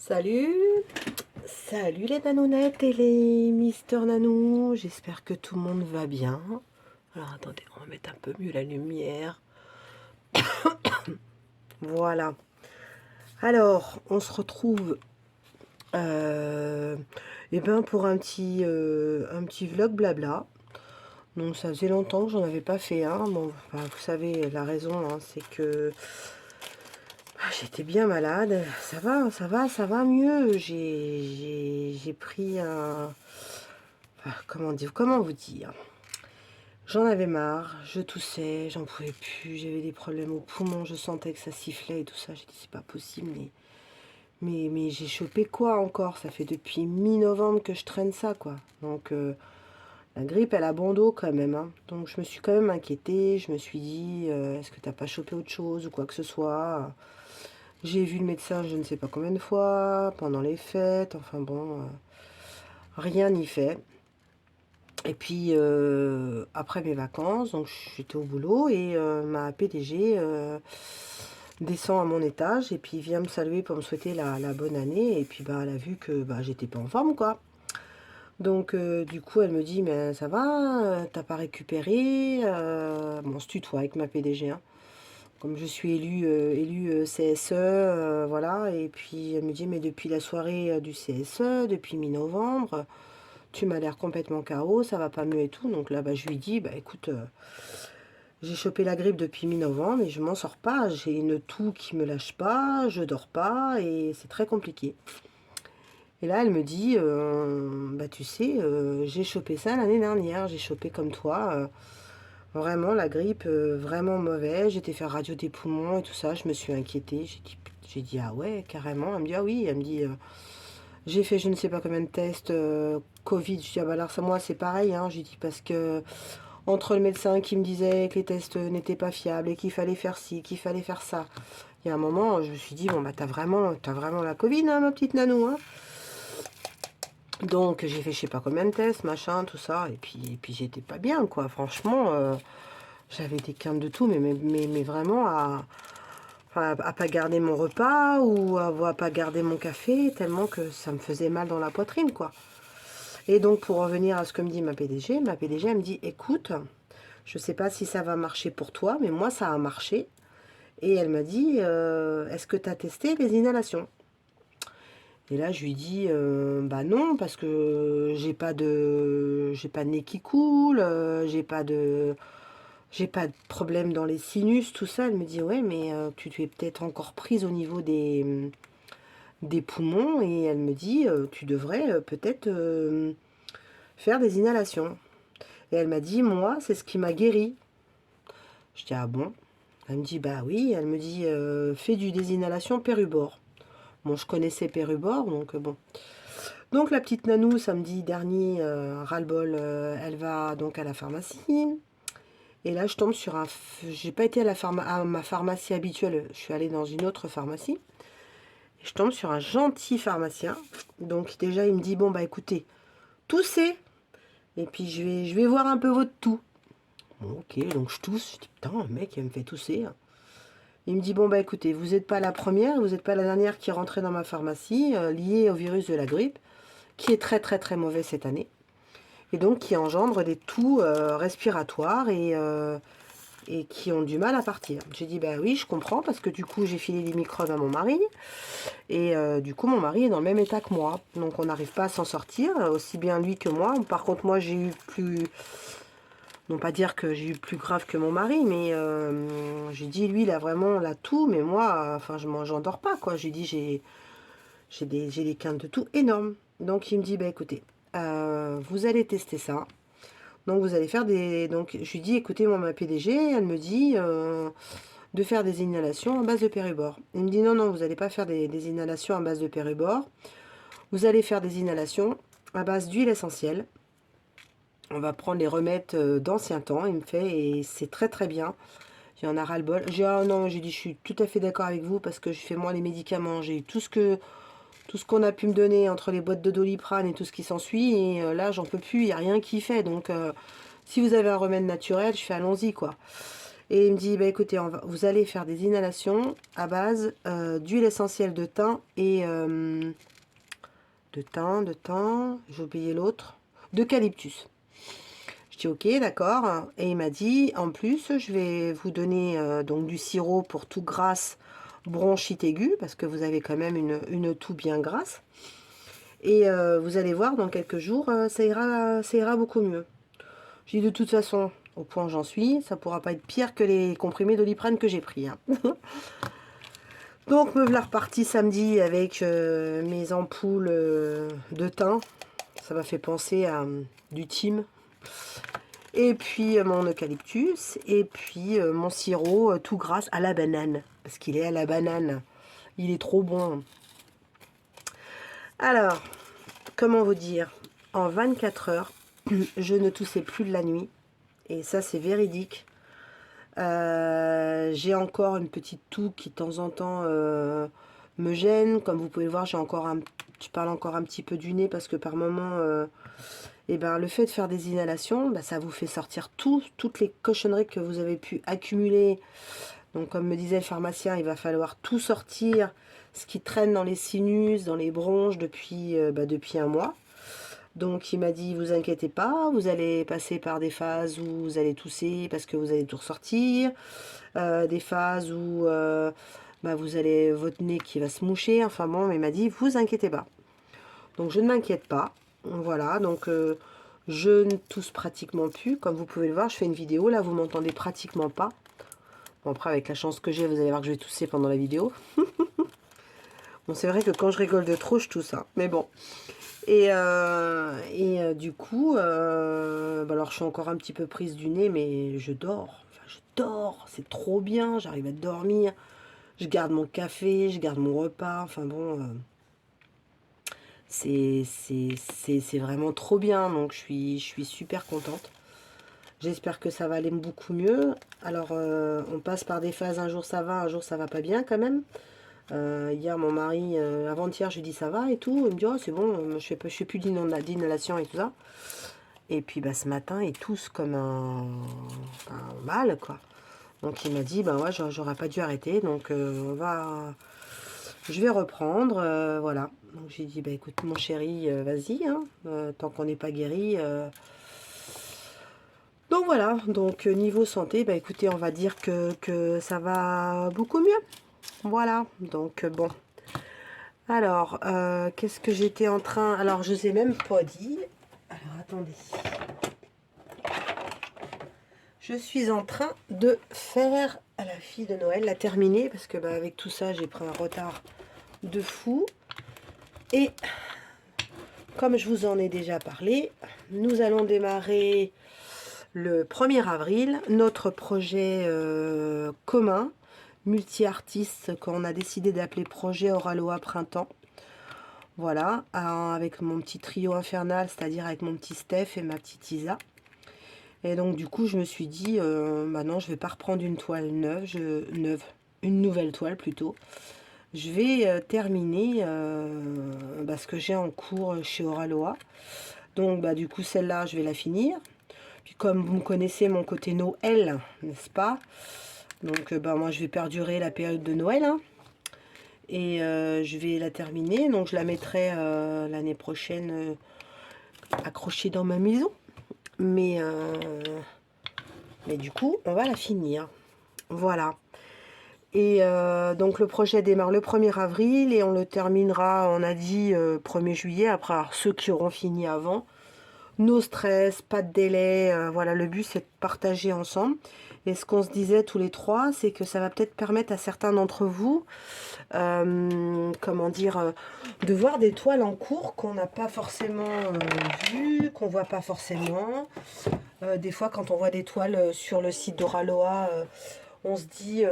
Salut, salut les nanounettes et les Mister Nanou, j'espère que tout le monde va bien. Alors attendez, on va mettre un peu mieux la lumière. Voilà. Alors, on se retrouve pour un petit vlog blabla. Donc ça faisait longtemps que j'en avais pas fait un. Bon, enfin, vous savez, la raison, hein, c'est que j'étais bien malade. Ça va mieux. J'ai pris un... comment vous dire? J'en avais marre, je toussais, j'en pouvais plus, j'avais des problèmes aux poumons, je sentais que ça sifflait et tout ça. J'ai dit c'est pas possible, mais j'ai chopé quoi encore? Ça fait depuis mi-novembre que je traîne ça, quoi. Donc la grippe, elle a bon dos quand même, hein. Donc je me suis quand même inquiétée, je me suis dit est-ce que t'as pas chopé autre chose ou quoi que ce soit? J'ai vu le médecin je ne sais pas combien de fois, pendant les fêtes, enfin bon, rien n'y fait. Et puis après mes vacances, donc j'étais au boulot et ma PDG descend à mon étage et puis vient me saluer pour me souhaiter la bonne année. Et puis bah, elle a vu que bah, j'étais pas en forme, quoi. Donc du coup elle me dit mais ça va, t'as pas récupéré? Bon, on se tutoie avec ma PDG, hein. Comme je suis élue CSE, voilà. Et puis elle me dit mais depuis la soirée du CSE, depuis mi-novembre, tu m'as l'air complètement KO, ça va pas mieux et tout. Donc là, bah, je lui dis, bah écoute, j'ai chopé la grippe depuis mi-novembre et je m'en sors pas. J'ai une toux qui me lâche pas, je dors pas et c'est très compliqué. Et là, elle me dit, bah tu sais, j'ai chopé ça l'année dernière, j'ai chopé comme toi, vraiment la grippe, vraiment mauvaise. J'étais faire radio des poumons et tout ça, je me suis inquiétée. J'ai dit ah ouais, carrément. Elle me dit ah oui, elle me dit j'ai fait je ne sais pas combien de tests Covid. Je dis ah bah alors ça moi c'est pareil, hein. J'ai dit parce que entre le médecin qui me disait que les tests n'étaient pas fiables et qu'il fallait faire ci, qu'il fallait faire ça. Il y a un moment, je me suis dit, bon, bah, t'as vraiment la Covid, hein, ma petite nanou, hein. Donc, j'ai fait je sais pas combien de tests, machin, tout ça. Et puis j'étais pas bien, quoi. Franchement, j'avais des quintes de tout, mais vraiment à pas garder mon repas ou à pas garder mon café, tellement que ça me faisait mal dans la poitrine, quoi. Et donc, pour revenir à ce que me dit ma PDG, elle me dit, écoute, je sais pas si ça va marcher pour toi, mais moi, ça a marché. Et elle m'a dit, est-ce que tu as testé les inhalations? Et là, je lui dis, bah non, parce que j'ai pas de nez qui coule, j'ai pas de problème dans les sinus, tout ça. Elle me dit, ouais, mais tu es peut-être encore prise au niveau des poumons. Et elle me dit, tu devrais peut-être faire des inhalations. Et elle m'a dit, moi, c'est ce qui m'a guéri. Je dis, ah bon? Elle me dit, bah oui. Elle me dit, fais du désinhalation Pérubor. Bon, je connaissais Pérubor, donc bon. Donc la petite nanou, samedi dernier, ras-le-bol, elle va donc à la pharmacie. Et là, je tombe sur un... J'ai pas été à ma pharmacie habituelle, je suis allée dans une autre pharmacie. Et je tombe sur un gentil pharmacien. Donc déjà, il me dit, bon, bah écoutez, toussez. Et puis je vais voir un peu votre toux. Bon, ok, donc je tousse. Je dis, putain, le mec, il me fait tousser. Il me dit, bon, bah écoutez, vous n'êtes pas la première, vous n'êtes pas la dernière qui est rentrée dans ma pharmacie, liée au virus de la grippe, qui est très très très mauvais cette année. Et donc qui engendre des toux respiratoires et qui ont du mal à partir. J'ai dit, bah oui, je comprends, parce que du coup, j'ai filé les microbes à mon mari. Et du coup, mon mari est dans le même état que moi. Donc on n'arrive pas à s'en sortir, aussi bien lui que moi. Par contre, moi, j'ai eu plus... Non pas dire que j'ai eu plus grave que mon mari, mais j'ai dit, lui, il a vraiment la toux, mais moi, enfin, j'en dors pas, quoi. J'ai dit, j'ai des quintes de toux énormes. Donc, il me dit, bah écoutez, vous allez tester ça. Donc, vous allez faire des... Donc, je lui dis, écoutez, moi, ma PDG, elle me dit de faire des inhalations à base de Pérubor. Il me dit, non, non, vous n'allez pas faire des inhalations à base de Pérubor. Vous allez faire des inhalations à base d'huile essentielle. On va prendre les remèdes d'ancien temps, il me fait, et c'est très très bien. J'en ai ras-le-bol. J'ai ah non, j'ai dit, je suis tout à fait d'accord avec vous parce que je fais moi les médicaments. J'ai eu tout ce qu'on a pu me donner entre les boîtes de Doliprane et tout ce qui s'ensuit. Et là, j'en peux plus, il n'y a rien qui fait. Donc, si vous avez un remède naturel, je fais allons-y, quoi. Et il me dit, bah écoutez, vous allez faire des inhalations à base d'huile essentielle de thym et de thym, j'ai oublié l'autre, d'eucalyptus. Je dis ok, d'accord. Et il m'a dit, en plus, je vais vous donner donc du sirop pour toux grasse, bronchite aiguë, parce que vous avez quand même une toux bien grasse. Et vous allez voir, dans quelques jours, ça ira beaucoup mieux. J'ai dit de toute façon, au point où j'en suis, ça pourra pas être pire que les comprimés Doliprane que j'ai pris. Hein. Donc me voilà reparti samedi avec mes ampoules de thym. Ça m'a fait penser à du thym. Et puis mon eucalyptus. Et puis mon sirop tout grasse à la banane. Parce qu'il est à la banane. Il est trop bon. Alors, comment vous dire? En 24 heures, je ne toussais plus de la nuit. Et ça, c'est véridique. J'ai encore une petite toux qui de temps en temps me gêne. Comme vous pouvez le voir, je parle encore un petit peu du nez parce que par moment, et ben, le fait de faire des inhalations, ben, ça vous fait sortir toutes les cochonneries que vous avez pu accumuler. Donc comme me disait le pharmacien, il va falloir tout sortir, ce qui traîne dans les sinus, dans les bronches depuis un mois. Donc il m'a dit, vous inquiétez pas, vous allez passer par des phases où vous allez tousser parce que vous allez tout ressortir, des phases où vous allez votre nez qui va se moucher, enfin bon, mais il m'a dit, vous inquiétez pas. Donc je ne m'inquiète pas, voilà, donc je ne tousse pratiquement plus, comme vous pouvez le voir, je fais une vidéo, là vous m'entendez pratiquement pas. Bon après avec la chance que j'ai, vous allez voir que je vais tousser pendant la vidéo. Bon c'est vrai que quand je rigole de trop, je tousse, hein, mais bon. Et du coup, alors je suis encore un petit peu prise du nez, mais je dors. Enfin, je dors, c'est trop bien, j'arrive à dormir. Je garde mon café, je garde mon repas. Enfin bon, c'est vraiment trop bien. Donc je suis super contente. J'espère que ça va aller beaucoup mieux. Alors, on passe par des phases, un jour ça va pas bien quand même. Hier, mon mari, avant-hier, je lui dis ça va et tout. Il me dit, oh, c'est bon, je fais plus d'inhalation et tout ça. Et puis, bah, ce matin, il tousse comme un mal, quoi. Donc, il m'a dit, bah ouais, j'aurais pas dû arrêter. Donc, je vais reprendre, voilà. Donc, j'ai dit, bah écoute, mon chéri, vas-y, hein, tant qu'on n'est pas guéri. Donc, voilà. Donc, niveau santé, bah écoutez, on va dire que ça va beaucoup mieux. Voilà. Donc, bon. Alors, qu'est-ce que j'étais en train... Alors, je ne sais même pas dit. Alors, attendez. Je suis en train de faire à la fille de Noël, la terminer, parce que avec tout ça, j'ai pris un retard de fou. Et comme je vous en ai déjà parlé, nous allons démarrer le 1er avril notre projet commun, multi-artistes, qu'on a décidé d'appeler Projet Oraloa Printemps. Voilà, avec mon petit trio infernal, c'est-à-dire avec mon petit Steph et ma petite Isa. Et donc du coup, je me suis dit, non, je vais pas reprendre une toile une nouvelle toile plutôt. Je vais terminer ce que j'ai en cours chez Oraloa. Donc du coup, celle-là, je vais la finir. Puis comme vous me connaissez mon côté Noël, n'est-ce pas? Donc moi, je vais perdurer la période de Noël, hein. Et je vais la terminer, donc je la mettrai l'année prochaine accrochée dans ma maison. Mais du coup, on va la finir. Voilà. Et donc le projet démarre le 1er avril et on le terminera, on a dit 1er juillet, après alors, ceux qui auront fini avant. No stress, pas de délai, voilà, le but c'est de partager ensemble. Et ce qu'on se disait tous les trois, c'est que ça va peut-être permettre à certains d'entre vous, comment dire, de voir des toiles en cours qu'on n'a pas forcément vues, qu'on voit pas forcément. Des fois, quand on voit des toiles sur le site d'Oraloa, on se dit,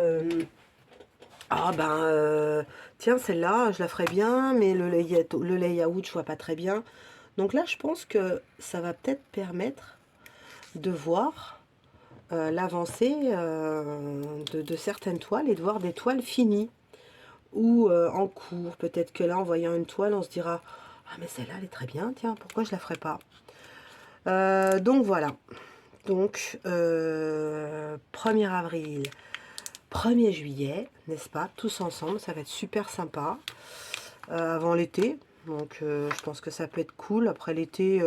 tiens, celle-là, je la ferais bien, mais le layout, je vois pas très bien. Donc là, je pense que ça va peut-être permettre de voir l'avancée de certaines toiles et de voir des toiles finies ou en cours. Peut-être que là, en voyant une toile, on se dira « Ah, mais celle-là, elle est très bien, tiens, pourquoi je la ferais pas ?» Donc voilà. Donc, 1er avril, 1er juillet, n'est-ce pas? Tous ensemble, ça va être super sympa. Avant l'été, donc je pense que ça peut être cool. Après l'été,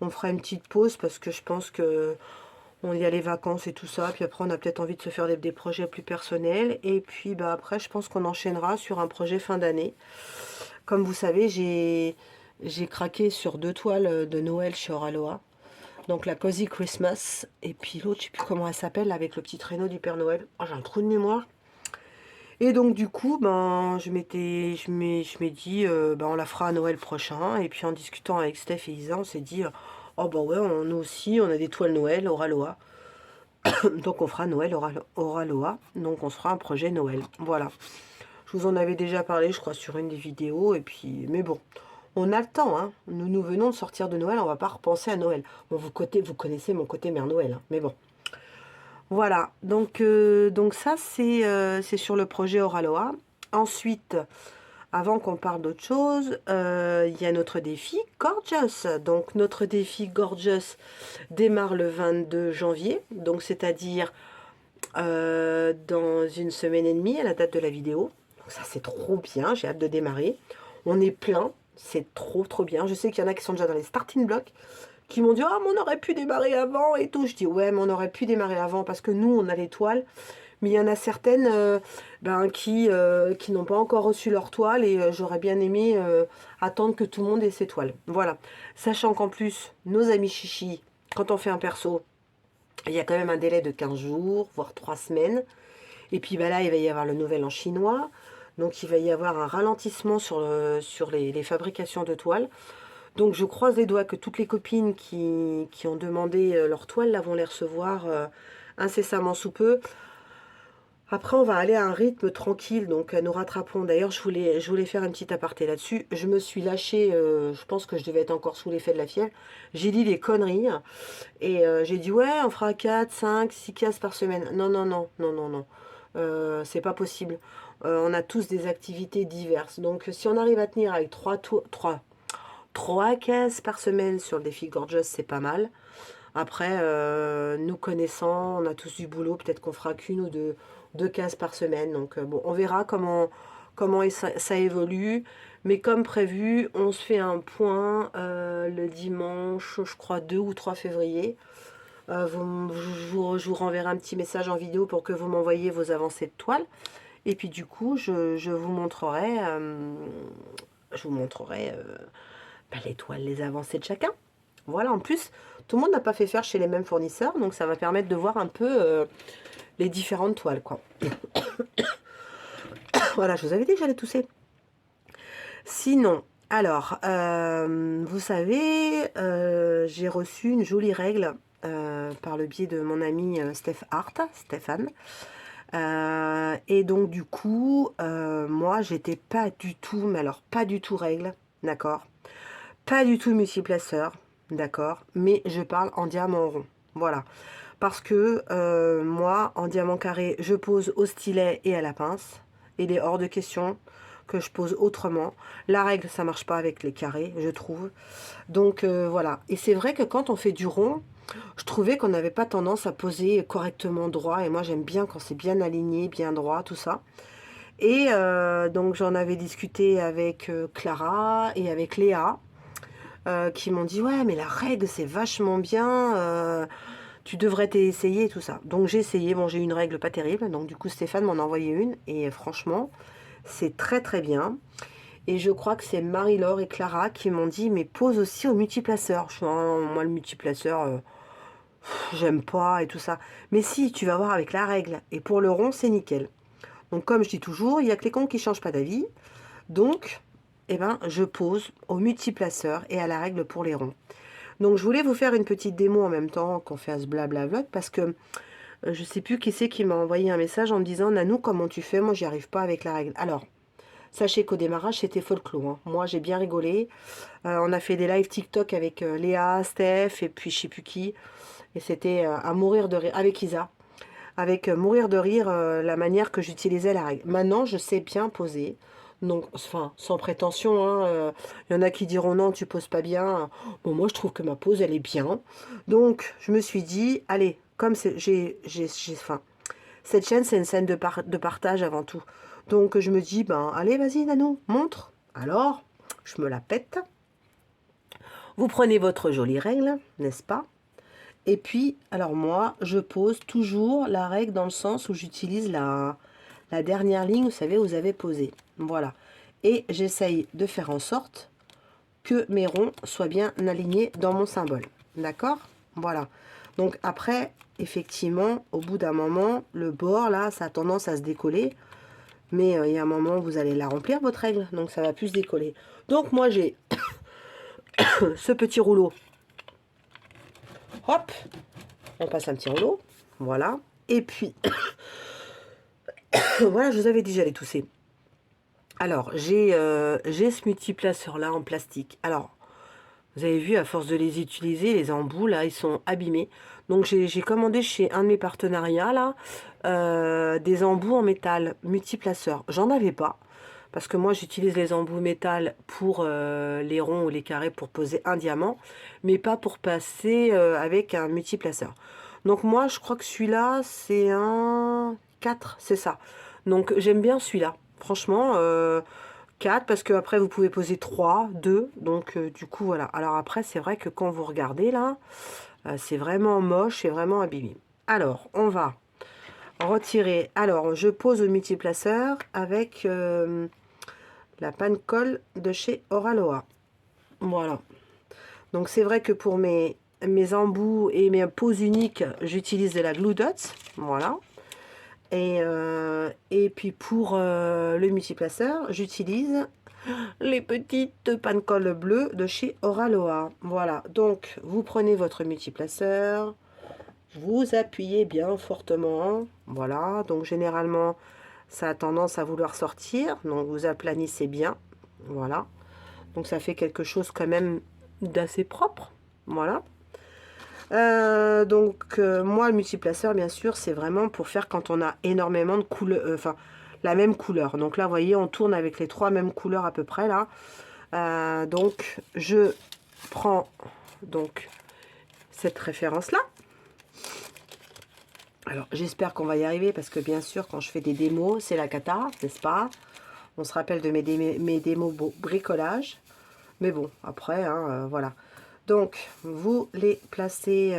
on fera une petite pause parce que je pense que on y a les vacances et tout ça. Puis après, on a peut-être envie de se faire des projets plus personnels. Et puis, bah, après, je pense qu'on enchaînera sur un projet fin d'année. Comme vous savez, j'ai craqué sur 2 toiles de Noël chez Oraloa. Donc la Cozy Christmas, et puis l'autre, je sais plus comment elle s'appelle, avec le petit traîneau du Père Noël. Oh, j'ai un trou de mémoire. Et donc du coup, ben, je m'ai dit, ben, on la fera à Noël prochain. Et puis en discutant avec Steph et Isa, on s'est dit, oh bah ouais, nous aussi, on a des toiles Noël, Oraloa. Donc on fera Noël Oraloa. Donc on se fera un projet Noël. Voilà. Je vous en avais déjà parlé, je crois, sur une des vidéos. Et puis, mais bon, on a le temps, hein. Nous venons de sortir de Noël, on va pas repenser à Noël. Bon, vous connaissez mon côté Mère Noël, hein, mais bon. Voilà, donc ça, c'est sur le projet Oraloa. Ensuite, avant qu'on parle d'autre chose, il y a notre défi Gorgeous. Donc, notre défi Gorgeous démarre le 22 janvier, donc c'est-à-dire dans une semaine et demie à la date de la vidéo. Donc ça, c'est trop bien, j'ai hâte de démarrer. On est plein, c'est trop bien. Je sais qu'il y en a qui sont déjà dans les starting blocks, qui m'ont dit « Ah, mais on aurait pu démarrer avant et tout ». Je dis « Ouais, mais on aurait pu démarrer avant parce que nous, on a les toiles. » Mais il y en a certaines ben, qui n'ont pas encore reçu leur toile et j'aurais bien aimé attendre que tout le monde ait ses toiles. Voilà. Sachant qu'en plus, nos amis chichi, quand on fait un perso, il y a quand même un délai de 15 jours, voire 3 semaines. Et puis bah là, il va y avoir le nouvel an chinois. Donc il va y avoir un ralentissement sur les fabrications de toiles. Donc je croise les doigts que toutes les copines qui ont demandé leurs toiles là, vont les recevoir incessamment sous peu. Après, on va aller à un rythme tranquille, donc nous rattrapons. D'ailleurs, je voulais faire un petit aparté là-dessus. Je me suis lâchée, je pense que je devais être encore sous l'effet de la fièvre. J'ai dit des conneries et j'ai dit ouais, on fera 4, 5, 6 cases par semaine. Non, non, non, non, non, non. C'est pas possible. On a tous des activités diverses. Donc, si on arrive à tenir avec 3 cases par semaine sur le défi Gorgeous, c'est pas mal. Après, nous connaissant, on a tous du boulot. Peut-être qu'on fera qu'une ou deux cases par semaine. Donc, bon, on verra comment ça évolue. Mais comme prévu, on se fait un point le dimanche, je crois, 2 ou 3 février. Je vous renverrai un petit message en vidéo pour que vous m'envoyiez vos avancées de toile. Et puis du coup, je vous montrerai, bah, les toiles, les avancées de chacun. Voilà, en plus, tout le monde n'a pas fait faire chez les mêmes fournisseurs, donc ça va permettre de voir un peu les différentes toiles, quoi. Voilà, je vous avais dit que j'allais tousser. Sinon, alors, vous savez, j'ai reçu une jolie règle par le biais de mon ami Stéphane. Et donc du coup, moi j'étais pas du tout, mais alors pas du tout règle, d'accord? Pas du tout multiplaceur, d'accord? Mais je parle en diamant rond, voilà. Parce que moi, en diamant carré, je pose au stylet et à la pince. Et il est hors de question que je pose autrement. La règle, ça marche pas avec les carrés, je trouve. Donc voilà. Et c'est vrai que quand on fait du rond, je trouvais qu'on n'avait pas tendance à poser correctement droit. Et moi, j'aime bien quand c'est bien aligné, bien droit, tout ça. Et donc, j'en avais discuté avec Clara et avec Léa, qui m'ont dit, ouais, mais la règle, c'est vachement bien. Tu devrais t'essayer, tout ça. Donc, j'ai essayé. Bon, j'ai eu une règle pas terrible. Donc, du coup, Stéphane m'en a envoyé une. Et franchement, c'est très bien. Et je crois que c'est Marie-Laure et Clara qui m'ont dit, mais pose aussi au multiplaceur. Je suis, oh, moi, le multiplaceur, j'aime pas et tout ça. Mais si, tu vas voir avec la règle. Et pour le rond, c'est nickel. Donc, comme je dis toujours, il n'y a que les cons qui ne changent pas d'avis. Donc, eh ben, je pose au multiplaceur et à la règle pour les ronds. Donc, je voulais vous faire une petite démo en même temps qu'on fait à ce blabla vlog parce que je sais plus qui c'est qui m'a envoyé un message en me disant, Nanou, comment tu fais? Moi, j'y arrive pas avec la règle. Alors, sachez qu'au démarrage, c'était folklore, hein. Moi, j'ai bien rigolé. On a fait des lives TikTok avec Léa, Steph et puis je sais plus qui. Et c'était à mourir de rire, avec Isa. Avec mourir de rire la manière que j'utilisais la règle. Maintenant, je sais bien poser. Donc, enfin, sans prétention, hein, y en a qui diront non, tu poses pas bien. Bon, moi, je trouve que ma pose, elle est bien. Donc, je me suis dit, allez, comme enfin, cette chaîne, c'est une scène de partage avant tout. Donc, je me dis, ben, allez, vas-y, Nanou, montre. Alors, je me la pète. Vous prenez votre jolie règle, n'est-ce pas? Et puis, alors moi, je pose toujours la règle dans le sens où j'utilise la dernière ligne, vous savez, où vous avez posé. Voilà. Et j'essaye de faire en sorte que mes ronds soient bien alignés dans mon symbole. D'accord? Voilà. Donc après, effectivement, au bout d'un moment, le bord, là, ça a tendance à se décoller. Mais il y a un moment, vous allez la remplir, votre règle. Donc ça va plus se décoller. Donc moi, j'ai ce petit rouleau. Hop, on passe un petit rouleau. Voilà. Et puis, voilà, je vous avais dit, j'allais tousser. Alors, j'ai ce multiplaceur là en plastique. Alors, vous avez vu, à force de les utiliser, les embouts là, ils sont abîmés. Donc, j'ai commandé chez un de mes partenariats là, des embouts en métal multiplaceur. J'en avais pas. Parce que moi, j'utilise les embouts métal pour les ronds ou les carrés pour poser un diamant, mais pas pour passer avec un multiplaceur. Donc moi, je crois que celui-là, c'est un 4, c'est ça. Donc j'aime bien celui-là. Franchement, 4, parce que après vous pouvez poser 3, 2. Donc du coup, voilà. Alors après, c'est vrai que quand vous regardez là, c'est vraiment moche, c'est vraiment abîmé. Alors, on va retirer. Alors, je pose au multiplaceur avec la panne colle de chez Oraloa. Voilà. Donc c'est vrai que pour mes embouts et mes poses uniques, j'utilise de la Glue Dots. Voilà. Et puis pour le multiplaceur, j'utilise les petites panne colle bleues de chez Oraloa. Voilà. Donc vous prenez votre multiplaceur, vous appuyez bien fortement. Voilà. Donc généralement, ça a tendance à vouloir sortir. Donc vous aplanissez bien. Voilà. Donc ça fait quelque chose quand même d'assez propre. Voilà. Moi, le multiplaceur, bien sûr, c'est vraiment pour faire quand on a énormément de couleurs, enfin, la même couleur. Donc là, vous voyez, on tourne avec les trois mêmes couleurs à peu près, là. Donc, je prends donc cette référence-là. Alors, j'espère qu'on va y arriver parce que, bien sûr, quand je fais des démos, c'est la cata, n'est-ce pas? On se rappelle de mes démos bricolage. Mais bon, après, hein, voilà. Donc, vous les placez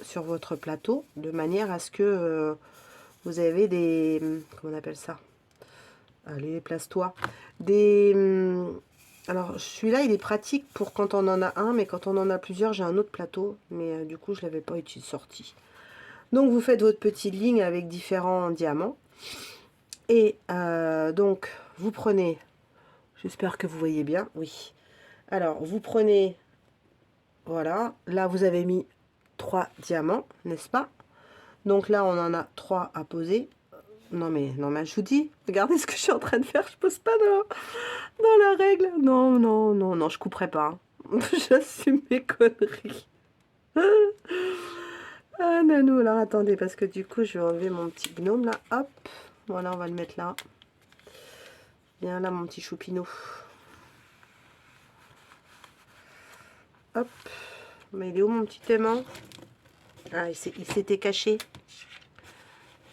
sur votre plateau de manière à ce que vous avez des... Comment on appelle ça? Allez, place-toi. Des... alors, celui-là, il est pratique pour quand on en a un, mais quand on en a plusieurs, j'ai un autre plateau. Mais du coup, je ne l'avais pas sorti. Donc, vous faites votre petite ligne avec différents diamants. Et donc, vous prenez... J'espère que vous voyez bien. Oui. Alors, vous prenez... Voilà. Là, vous avez mis 3 diamants, n'est-ce pas? Donc là, on en a 3 à poser. Non mais je vous dis, regardez ce que je suis en train de faire. Je pose pas dans la règle. Non, non, non, non, je couperai pas. J'assume mes conneries. Ah, Nanou, alors attendez, parce que du coup, je vais enlever mon petit gnome là. Hop, voilà, on va le mettre là. Viens là, mon petit choupinou. Hop, mais il est où mon petit aimant? Ah, il s'était caché.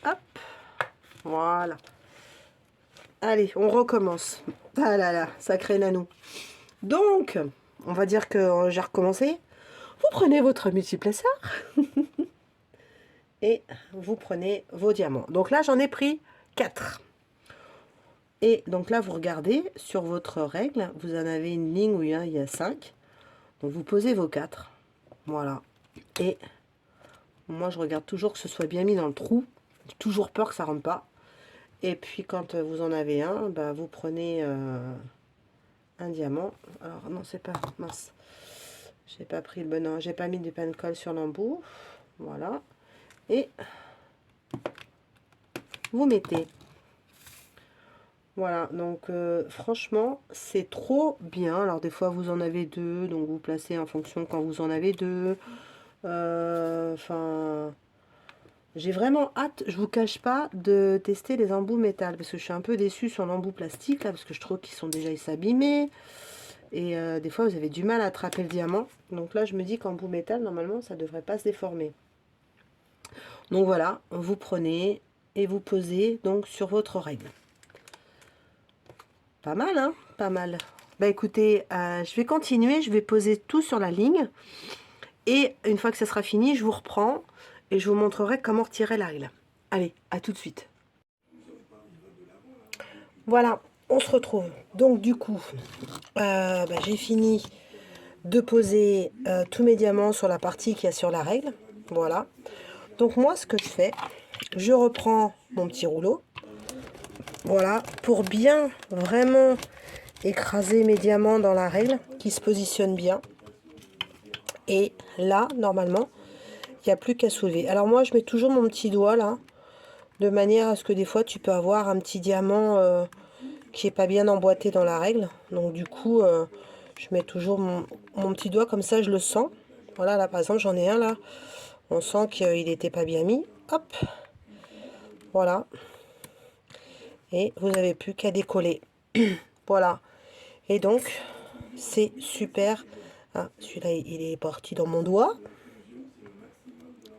Hop, voilà. Allez, on recommence. Ah là là, sacré Nanou. Donc, on va dire que j'ai recommencé. Vous prenez votre multiplaceur et vous prenez vos diamants. Donc là, j'en ai pris 4. Et donc là, vous regardez sur votre règle, vous en avez une ligne où il y a 5. Donc vous posez vos 4. Voilà. Et moi, je regarde toujours que ce soit bien mis dans le trou. J'ai toujours peur que ça ne rentre pas. Et puis quand vous en avez un, bah, vous prenez un diamant. Alors non, c'est pas mince. J'ai pas pris le bon, j'ai pas mis du pain de colle sur l'embout. Voilà. Et vous mettez. Voilà, donc franchement, c'est trop bien. Alors des fois, vous en avez 2, donc vous placez en fonction quand vous en avez 2. Enfin, J'ai vraiment hâte, je vous cache pas, de tester les embouts métal. Parce que je suis un peu déçue sur l'embout plastique, là, parce que je trouve qu'ils sont déjà s'abîmer. Et des fois, vous avez du mal à attraper le diamant. Donc là, je me dis qu'embout métal, normalement, ça devrait pas se déformer. Donc voilà, vous prenez et vous posez donc sur votre règle. Pas mal, hein? Pas mal. Bah écoutez, je vais continuer, je vais poser tout sur la ligne. Et une fois que ça sera fini, je vous reprends et je vous montrerai comment retirer la règle. Allez, à tout de suite. Voilà, on se retrouve. Donc du coup, j'ai fini de poser tous mes diamants sur la partie qui est sur la règle. Voilà. Donc moi, ce que je fais, je reprends mon petit rouleau. Voilà, pour bien vraiment écraser mes diamants dans la règle, qui se positionne bien. Et là, normalement, il n'y a plus qu'à soulever. Alors moi, je mets toujours mon petit doigt là, de manière à ce que des fois, tu peux avoir un petit diamant qui n'est pas bien emboîté dans la règle. Donc du coup, je mets toujours mon petit doigt, comme ça, je le sens. Voilà, là, par exemple, j'en ai un là. On sent qu'il n'était pas bien mis. Hop, voilà. Et vous n'avez plus qu'à décoller. Voilà. Et donc, c'est super. Ah, celui-là, il est parti dans mon doigt.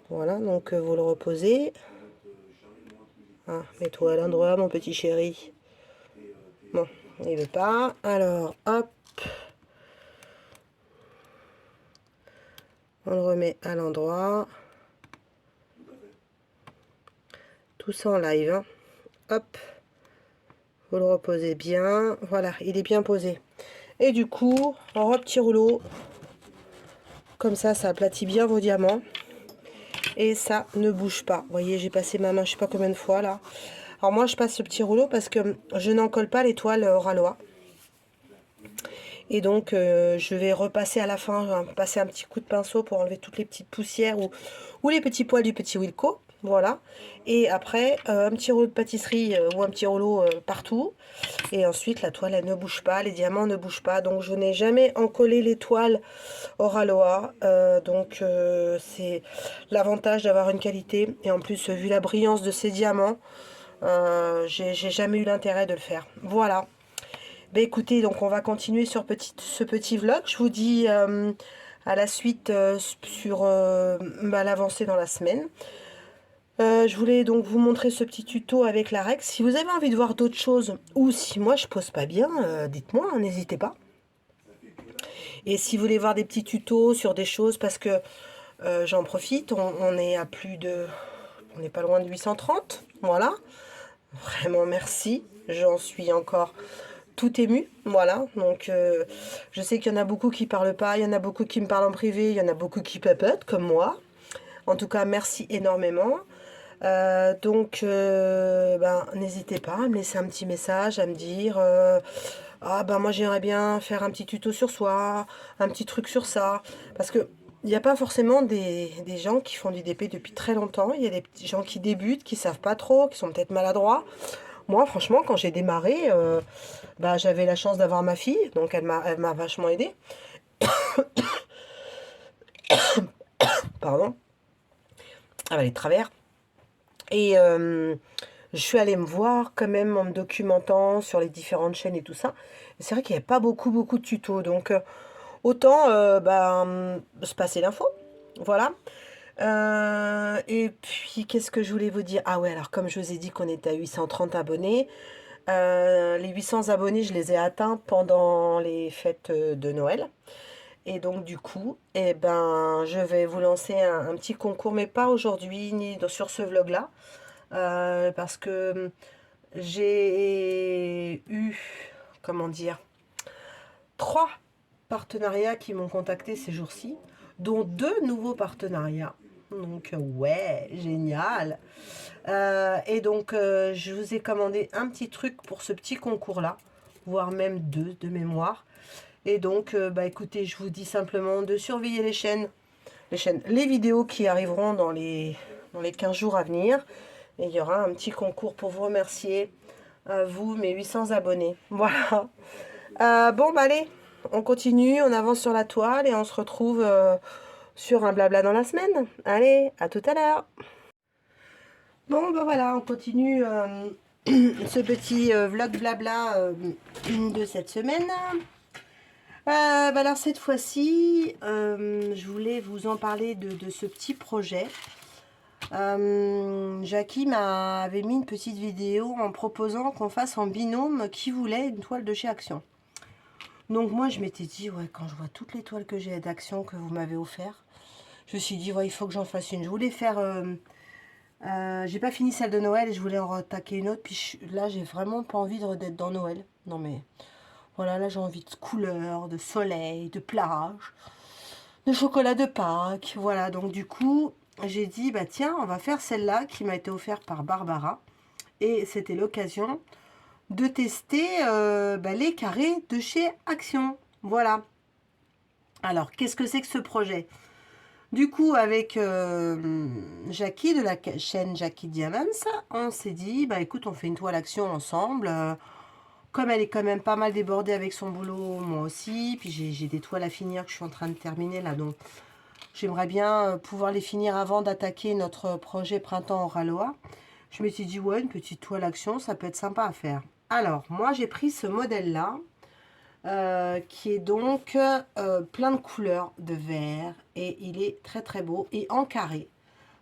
Voilà, donc vous le reposez. Ah, mets-toi à l'endroit, mon petit chéri. Bon, il veut pas. Alors, hop. On le remet à l'endroit. Tout ça en live. Hein. Hop. Vous le reposez bien. Voilà, il est bien posé. Et du coup, en petit rouleau. Comme ça aplatit bien vos diamants. Et ça ne bouge pas. Vous voyez, j'ai passé ma main, je sais pas combien de fois là. Alors moi, je passe ce petit rouleau parce que je n'en colle pas l'étoile Ralois. Et donc, je vais repasser à la fin, je vais passer un petit coup de pinceau pour enlever toutes les petites poussières ou les petits poils du petit Wilco. Voilà. Et après, un petit rouleau de pâtisserie ou un petit rouleau partout. Et ensuite, la toile, elle ne bouge pas, les diamants ne bougent pas. Donc, je n'ai jamais encollé l'étoile Oraloa. Donc, c'est l'avantage d'avoir une qualité. Et en plus, vu la brillance de ces diamants, j'ai jamais eu l'intérêt de le faire. Voilà. Bah écoutez, donc on va continuer sur ce petit vlog. Je vous dis à la suite sur l'avancée dans la semaine. Je voulais donc vous montrer ce petit tuto avec la règle. Si vous avez envie de voir d'autres choses ou si moi je pose pas bien, dites-moi, hein, n'hésitez pas. Et si vous voulez voir des petits tutos sur des choses, parce que j'en profite, on est à plus de... On n'est pas loin de 830, voilà. Vraiment merci, j'en suis encore tout ému, voilà. Donc je sais qu'il y en a beaucoup qui parlent pas, il y en a beaucoup qui me parlent en privé, il y en a beaucoup qui papotent comme moi. En tout cas, merci énormément. N'hésitez pas à me laisser un petit message, à me dire ah ben moi j'aimerais bien faire un petit tuto sur soi, un petit truc sur ça. Parce que il n'y a pas forcément des gens qui font du DP depuis très longtemps. Il y a des petits gens qui débutent, qui savent pas trop, qui sont peut-être maladroits. Moi, franchement, quand j'ai démarré, j'avais la chance d'avoir ma fille, donc elle m'a vachement aidée. Pardon. Elle va aller de travers. Et je suis allée me voir quand même en me documentant sur les différentes chaînes et tout ça. C'est vrai qu'il n'y avait pas beaucoup de tutos. Donc autant se passer l'info. Voilà. Et puis qu'est-ce que je voulais vous dire? Ah ouais, alors comme je vous ai dit qu'on était à 830 abonnés. Les 800 abonnés, je les ai atteints pendant les fêtes de Noël. Et donc du coup, je vais vous lancer un petit concours, mais pas aujourd'hui, ni sur ce vlog-là. Parce que j'ai eu, comment dire, 3 partenariats qui m'ont contacté ces jours-ci, dont 2 nouveaux partenariats. Donc ouais, génial. Et donc je vous ai commandé un petit truc pour ce petit concours-là, voire même 2 de mémoire. Et donc écoutez, je vous dis simplement de surveiller les vidéos qui arriveront dans les 15 jours à venir. Et il y aura un petit concours pour vous remercier, vous, mes 800 abonnés. Voilà. Allez, on continue, on avance sur la toile et on se retrouve sur un blabla dans la semaine. Allez, à tout à l'heure. Bon, ben voilà, on continue ce petit vlog blabla de cette semaine. Alors cette fois-ci, je voulais vous en parler de ce petit projet. Jackie m'avait mis une petite vidéo en proposant qu'on fasse en binôme qui voulait une toile de chez Action. Donc moi je m'étais dit, ouais, quand je vois toutes les toiles que j'ai d'Action que vous m'avez offert, je me suis dit, ouais, il faut que j'en fasse une. Je voulais faire... j'ai pas fini celle de Noël et je voulais en attaquer une autre. Puis là, j'ai vraiment pas envie d'être dans Noël. Non mais, voilà, là j'ai envie de couleurs, de soleil, de plage, de chocolat de Pâques. Voilà, donc du coup, j'ai dit, bah tiens, on va faire celle-là qui m'a été offerte par Barbara. Et c'était l'occasion de tester les carrés de chez Action. Voilà. Alors, qu'est-ce que c'est que ce projet? Du coup, avec Jackie de la chaîne Jackie Diamonds, on s'est dit, bah écoute, on fait une toile Action ensemble. Comme elle est quand même pas mal débordée avec son boulot, moi aussi. Puis j'ai des toiles à finir que je suis en train de terminer là. Donc, j'aimerais bien pouvoir les finir avant d'attaquer notre projet Printemps au Ralois. Je me suis dit, ouais, une petite toile Action, ça peut être sympa à faire. Alors, moi, j'ai pris ce modèle-là. Qui est donc plein de couleurs de vert et il est très très beau et en carré.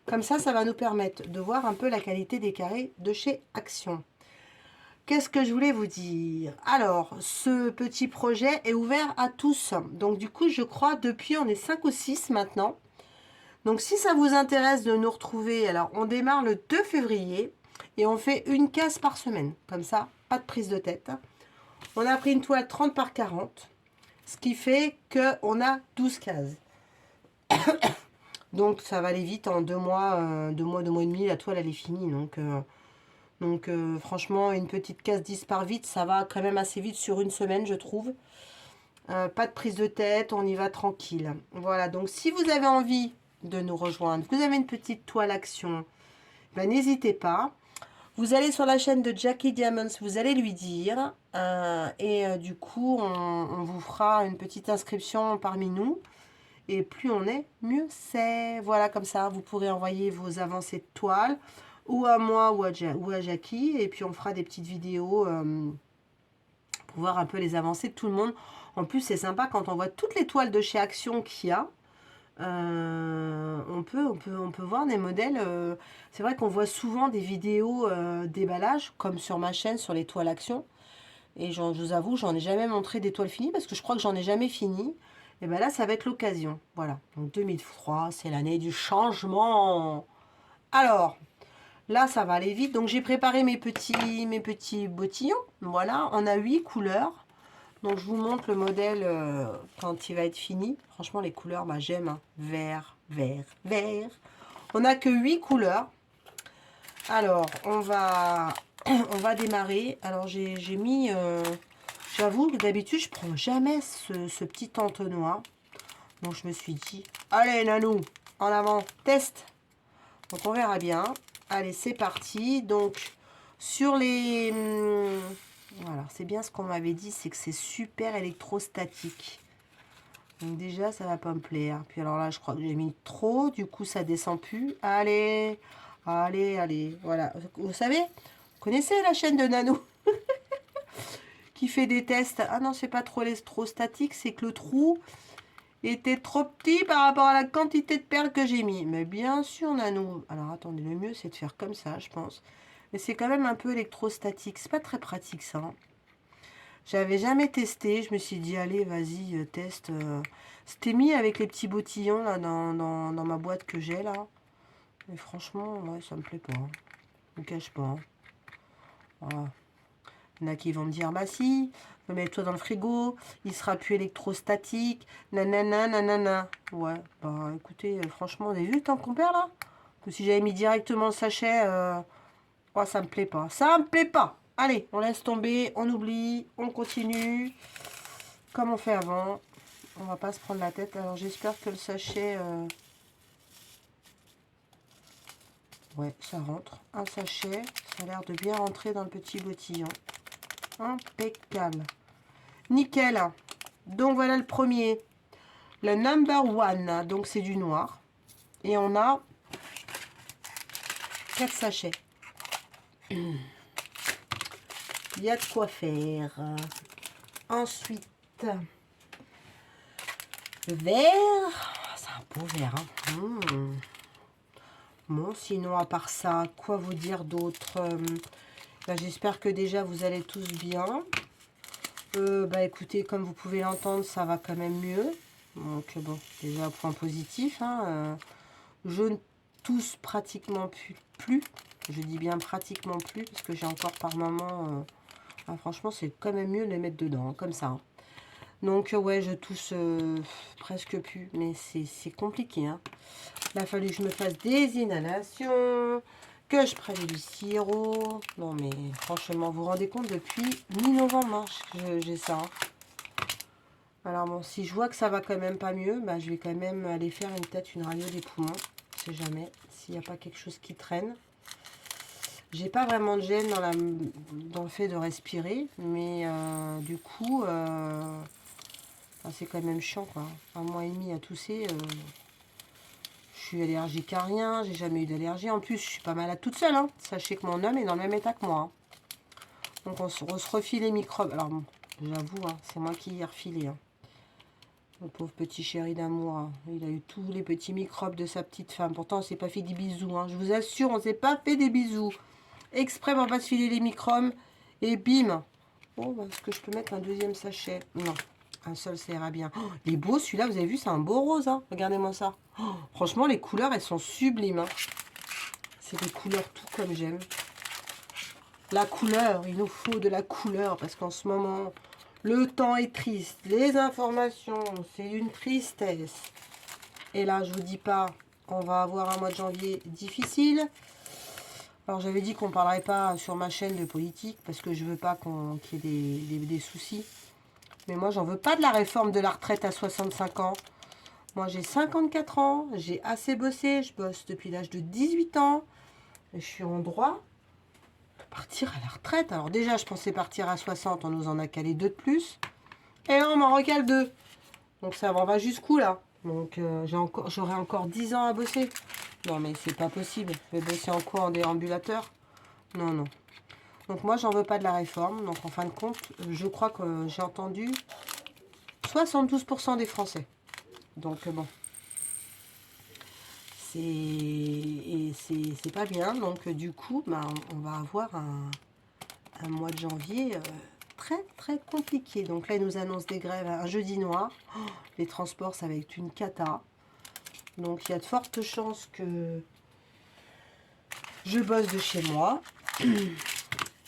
Comme ça va nous permettre de voir un peu la qualité des carrés de chez Action. Qu'est-ce que je voulais vous dire? Alors, ce petit projet est ouvert à tous. Donc du coup, je crois, depuis, on est 5 ou 6 maintenant. Donc si ça vous intéresse de nous retrouver, alors on démarre le 2 février et on fait une case par semaine. Comme ça, pas de prise de tête. On a pris une toile 30 par 40, ce qui fait qu'on a 12 cases. Donc ça va aller vite, en 2 mois, 2 mois et demi, la toile elle est finie. Donc franchement, une petite case disparaît vite, ça va quand même assez vite sur une semaine, je trouve. Pas de prise de tête, on y va tranquille. Voilà, donc si vous avez envie de nous rejoindre, vous avez une petite toile Action, ben, n'hésitez pas. Vous allez sur la chaîne de Jackie Diamonds, vous allez lui dire, du coup, on vous fera une petite inscription parmi nous. Et plus on est, mieux c'est. Voilà, comme ça, vous pourrez envoyer vos avancées de toile, ou à moi, ou à Jackie, et puis on fera des petites vidéos pour voir un peu les avancées de tout le monde. En plus, c'est sympa quand on voit toutes les toiles de chez Action qu'il y a. On peut voir des modèles. C'est vrai qu'on voit souvent des vidéos déballage, comme sur ma chaîne, sur les toiles Action. Et je vous avoue, j'en ai jamais montré des toiles finies, parce que je crois que j'en ai jamais fini. Et bien là, ça va être l'occasion. Voilà, donc 2003, c'est l'année du changement. Alors, là, ça va aller vite. Donc, j'ai préparé mes petits bottillons. Voilà, on a 8 couleurs. Donc je vous montre le modèle quand il va être fini. Franchement les couleurs, bah, j'aime. Hein. Vert, vert, vert. On n'a que 8 couleurs. Alors on va démarrer. Alors j'ai mis... j'avoue que d'habitude je prends jamais ce petit entonnoir. Donc je me suis dit, allez Nanou, en avant, test. Donc on verra bien. Allez, c'est parti. Donc sur les... voilà, c'est bien ce qu'on m'avait dit, c'est que c'est super électrostatique. Donc déjà, ça va pas me plaire. Puis alors là, je crois que j'ai mis trop, du coup, ça descend plus. Allez, allez, allez. Voilà, vous savez, vous connaissez la chaîne de Nanou qui fait des tests. Ah non, c'est pas trop électrostatique, c'est que le trou était trop petit par rapport à la quantité de perles que j'ai mis. Mais bien sûr, Nanou. Alors attendez, le mieux, c'est de faire comme ça, je pense. Mais c'est quand même un peu électrostatique. C'est pas très pratique, ça. Hein. J'avais jamais testé. Je me suis dit, allez, vas-y, teste. C'était mis avec les petits bottillons, là, dans ma boîte que j'ai, là. Mais franchement, ouais, ça me plaît pas. Hein. Je me cache pas. Hein. Voilà. Il y en a qui vont me dire, bah si, mets-toi dans le frigo, il sera plus électrostatique. Nanana, nanana. Ouais, bah écoutez, franchement, vous avez vu le temps qu'on perd, là? Que si j'avais mis directement le sachet... oh, ça me plaît pas. Ça me plaît pas. Allez, on laisse tomber, on oublie, on continue. Comme on fait avant. On va pas se prendre la tête. Alors j'espère que le sachet... ouais, ça rentre. Un sachet. Ça a l'air de bien rentrer dans le petit bottillon. Impeccable. Nickel. Donc voilà le premier. Le number one. Donc c'est du noir. Et on a 4 sachets. Il y a de quoi faire. Ensuite, le verre. C'est un beau verre. Hein. Bon, sinon, à part ça, quoi vous dire d'autre? J'espère que déjà, vous allez tous bien. Écoutez, comme vous pouvez l'entendre, ça va quand même mieux. Donc, bon, déjà, point positif. Hein, je ne tousse pratiquement plus. Je dis bien pratiquement plus, parce que j'ai encore par moment... franchement, c'est quand même mieux de les mettre dedans, hein, comme ça. Hein. Donc, ouais, je tousse presque plus, mais c'est compliqué. Hein. Il a fallu que je me fasse des inhalations, que je prenne du sirop. Non, mais franchement, vous vous rendez compte, depuis mi-novembre, hein, j'ai ça. Hein. Alors, bon, si je vois que ça va quand même pas mieux, je vais quand même aller faire peut-être une radio des poumons. On ne sait jamais s'il n'y a pas quelque chose qui traîne. J'ai pas vraiment de gêne dans le fait de respirer, mais du coup, c'est quand même chiant, quoi. 1 mois et demi à tousser. Je suis allergique à rien, j'ai jamais eu d'allergie. En plus, je suis pas malade toute seule. Hein. Sachez que mon homme est dans le même état que moi. Hein. Donc, on se refile les microbes. Alors, bon, j'avoue, hein, c'est moi qui ai refilé. Hein. Mon pauvre petit chéri d'amour. Hein. Il a eu tous les petits microbes de sa petite femme. Pourtant, on s'est pas fait des bisous. Hein. Je vous assure, on s'est pas fait des bisous. Exprès pour pas se filer les microbes. Et bim. Bon, est-ce que je peux mettre un deuxième sachet? Non. Un seul, ça ira bien. Oh, il est beau, celui-là, vous avez vu, c'est un beau rose. Hein. Regardez-moi ça. Oh, franchement, les couleurs, elles sont sublimes. Hein. C'est des couleurs tout comme j'aime. La couleur, il nous faut de la couleur. Parce qu'en ce moment, le temps est triste. Les informations, c'est une tristesse. Et là, je vous dis pas, on va avoir un mois de janvier difficile. Alors, j'avais dit qu'on ne parlerait pas sur ma chaîne de politique. Parce que je veux pas qu'il y ait des soucis. Mais moi, j'en veux pas de la réforme de la retraite à 65 ans. Moi, j'ai 54 ans. J'ai assez bossé. Je bosse depuis l'âge de 18 ans. Et je suis en droit de partir à la retraite. Alors déjà, je pensais partir à 60. On nous en a calé 2 de plus. Et là, on m'en recale 2. Donc, ça va jusqu'où, là? Donc, j'aurai encore 10 ans à bosser. Non, mais c'est pas possible. Je vais bosser en quoi? En déambulateur? Non, non. Donc, moi, j'en veux pas de la réforme. Donc, en fin de compte, je crois que j'ai entendu 72% des Français. Donc, bon. C'est pas bien. Donc, du coup, on va avoir un mois de janvier très, très compliqué. Donc, là, ils nous annoncent des grèves un jeudi noir. Oh, les transports, ça va être une cata. Donc, il y a de fortes chances que je bosse de chez moi.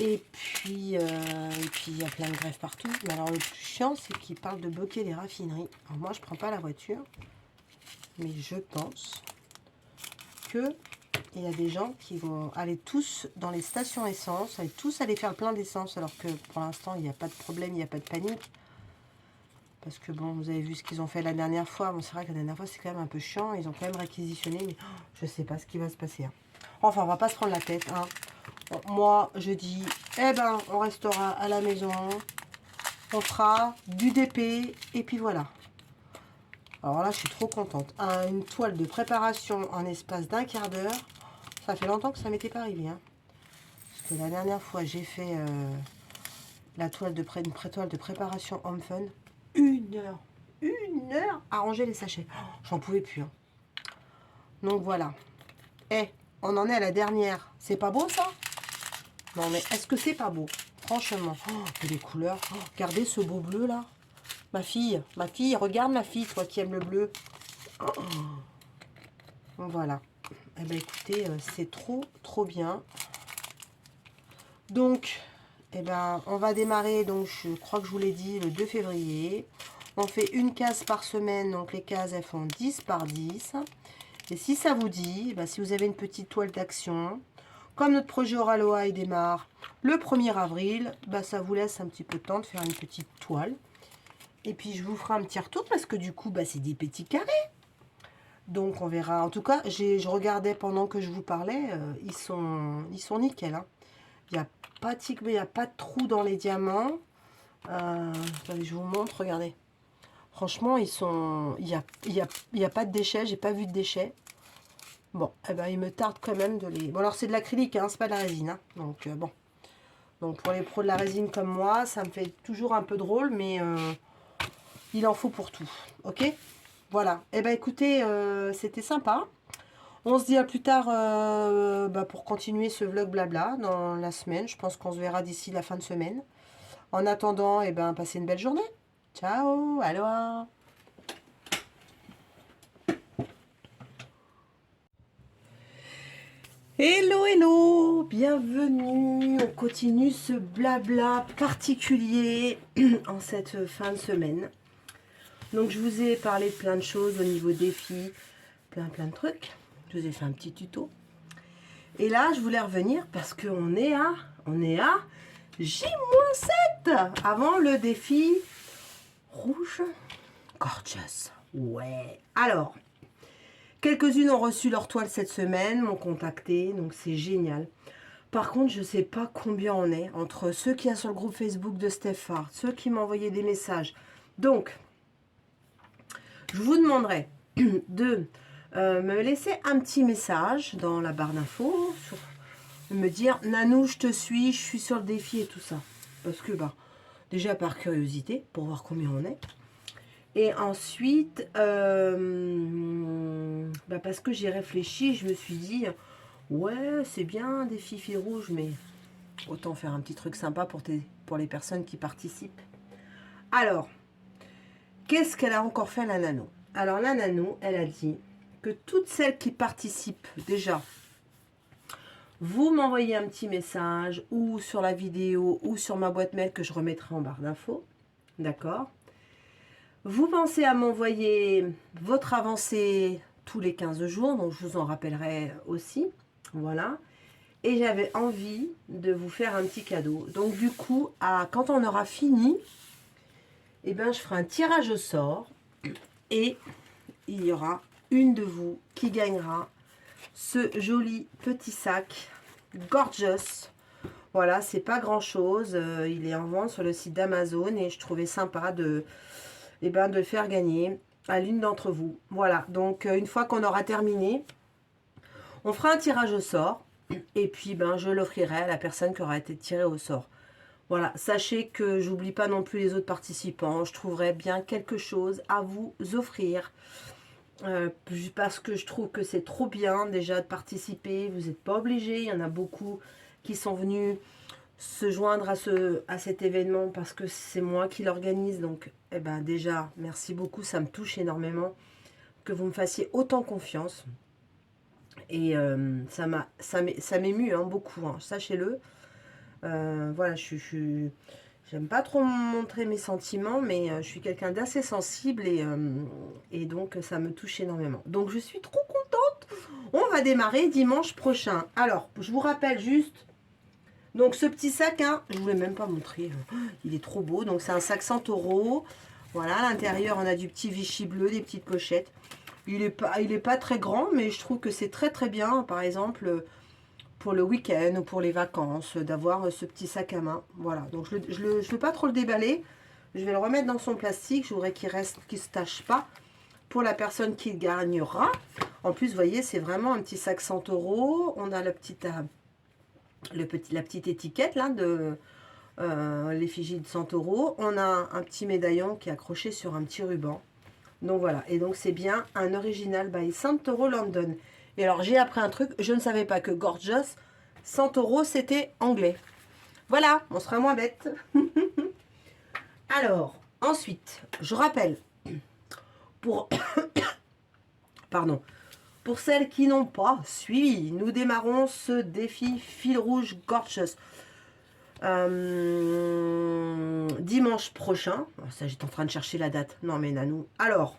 Et puis, il y a plein de grèves partout. Mais alors, le plus chiant, c'est qu'ils parlent de bloquer les raffineries. Alors, moi, je prends pas la voiture. Mais je pense que il y a des gens qui vont aller tous dans les stations essence, tous aller faire le plein d'essence, alors que pour l'instant, il n'y a pas de problème, il n'y a pas de panique. Parce que, bon, vous avez vu ce qu'ils ont fait la dernière fois. Bon, c'est vrai que la dernière fois, c'est quand même un peu chiant. Ils ont quand même réquisitionné, mais je ne sais pas ce qui va se passer. Hein. Enfin, on va pas se prendre la tête. Hein. Bon, moi, je dis, on restera à la maison. On fera du DP, et puis voilà. Alors là, je suis trop contente. Une toile de préparation en espace d'1 quart d'heure. Ça fait longtemps que ça m'était pas arrivé. Hein. Parce que la dernière fois, j'ai fait une toile de préparation Home Fun. 1 heure. 1 heure à ranger les sachets. Oh, j'en pouvais plus. Hein. Donc voilà. On en est à la dernière. C'est pas beau ça? Non mais est-ce que c'est pas beau? Franchement. Oh, les couleurs. Oh, regardez ce beau bleu là. Ma fille, regarde ma fille, toi qui aimes le bleu. Oh. Voilà. Eh bien, écoutez, c'est trop, trop bien. Donc, on va démarrer, donc je crois que je vous l'ai dit, le 2 février. On fait une case par semaine, donc les cases, elles font 10 par 10. Et si ça vous dit, si vous avez une petite toile d'action, comme notre projet Oraloa, il démarre le 1er avril, ça vous laisse un petit peu de temps de faire une petite toile. Et puis, je vous ferai un petit retour parce que du coup, c'est des petits carrés. Donc, on verra. En tout cas, je regardais pendant que je vous parlais. Ils sont nickel. Hein. Il n'y a pas de trou dans les diamants. Attendez, je vous montre. Regardez. Franchement, il n'y a pas de déchets. J'ai pas vu de déchets. Bon, eh ben, il me tarde quand même de les... Bon, alors c'est de l'acrylique, hein, c'est pas de la résine. Hein. Donc, bon. Donc, pour les pros de la résine comme moi, ça me fait toujours un peu drôle, mais il en faut pour tout. Ok? Voilà. Eh ben, écoutez, c'était sympa. On se dit à plus tard pour continuer ce vlog blabla dans la semaine. Je pense qu'on se verra d'ici la fin de semaine. En attendant, eh ben, passez une belle journée. Ciao, aloha. Hello, hello, bienvenue. On continue ce blabla particulier en cette fin de semaine. Donc, je vous ai parlé de plein de choses au niveau défis, plein de trucs. Je vous ai fait un petit tuto. Et là, je voulais revenir parce qu'on est à J-7 avant le défi rouge gorgeous. Ouais. Alors, quelques-unes ont reçu leur toile cette semaine, m'ont contacté, donc c'est génial. Par contre, je ne sais pas combien on est, entre ceux qui y a sur le groupe Facebook de Stéphane, ceux qui m'ont envoyé des messages. Donc, je vous demanderai de me laisser un petit message dans la barre d'infos, me dire, Nanou, je te suis, je suis sur le défi et tout ça. Parce que, déjà par curiosité, pour voir combien on est. Et ensuite, parce que j'ai réfléchi, je me suis dit, ouais, c'est bien des filles rouges, mais autant faire un petit truc sympa pour les personnes qui participent. Alors, qu'est-ce qu'elle a encore fait, la Nano? Alors, la Nano, elle a dit que toutes celles qui participent, déjà, vous m'envoyez un petit message, ou sur la vidéo, ou sur ma boîte mail que je remettrai en barre d'infos. D'accord? Vous pensez à m'envoyer votre avancée tous les 15 jours, donc je vous en rappellerai aussi. Voilà. Et j'avais envie de vous faire un petit cadeau. Donc du coup, quand on aura fini, eh ben, je ferai un tirage au sort. Et il y aura une de vous qui gagnera ce joli petit sac gorgeous. Voilà, c'est pas grand chose. Il est en vente sur le site d'Amazon et je trouvais sympa de le faire gagner à l'une d'entre vous. Voilà, donc une fois qu'on aura terminé, on fera un tirage au sort et puis je l'offrirai à la personne qui aura été tirée au sort. Voilà, sachez que j'oublie pas non plus les autres participants. Je trouverai bien quelque chose à vous offrir. Parce que je trouve que c'est trop bien déjà de participer. Vous n'êtes pas obligés. Il y en a beaucoup qui sont venus se joindre à cet événement parce que c'est moi qui l'organise. Donc, déjà, merci beaucoup. Ça me touche énormément que vous me fassiez autant confiance. Et ça m'émue beaucoup, hein, sachez-le. Voilà, j'aime pas trop montrer mes sentiments, mais je suis quelqu'un d'assez sensible et donc ça me touche énormément. Donc je suis trop contente. On va démarrer dimanche prochain. Alors, je vous rappelle juste, donc ce petit sac, hein, je ne voulais même pas montrer, il est trop beau. Donc c'est un sac 100 €. Voilà, à l'intérieur on a du petit Vichy bleu, des petites pochettes. Il est pas très grand, mais je trouve que c'est très très bien, par exemple, pour le week-end ou pour les vacances, d'avoir ce petit sac à main. Voilà, donc je ne veux pas trop le déballer. Je vais le remettre dans son plastique. Je voudrais qu'il ne se tache pas pour la personne qui gagnera. En plus, vous voyez, c'est vraiment un petit sac 100 €. On a la petite étiquette là de l'effigie de 100 €. On a un petit médaillon qui est accroché sur un petit ruban. Donc voilà, et donc c'est bien un original by 100 € London. Et alors j'ai appris un truc, je ne savais pas que gorgeous, 100 € c'était anglais. Voilà, on sera moins bête. Alors, ensuite, je rappelle, pardon, pour celles qui n'ont pas suivi, nous démarrons ce défi fil rouge gorgeous. Dimanche prochain, ça j'étais en train de chercher la date, non mais Nanou, alors,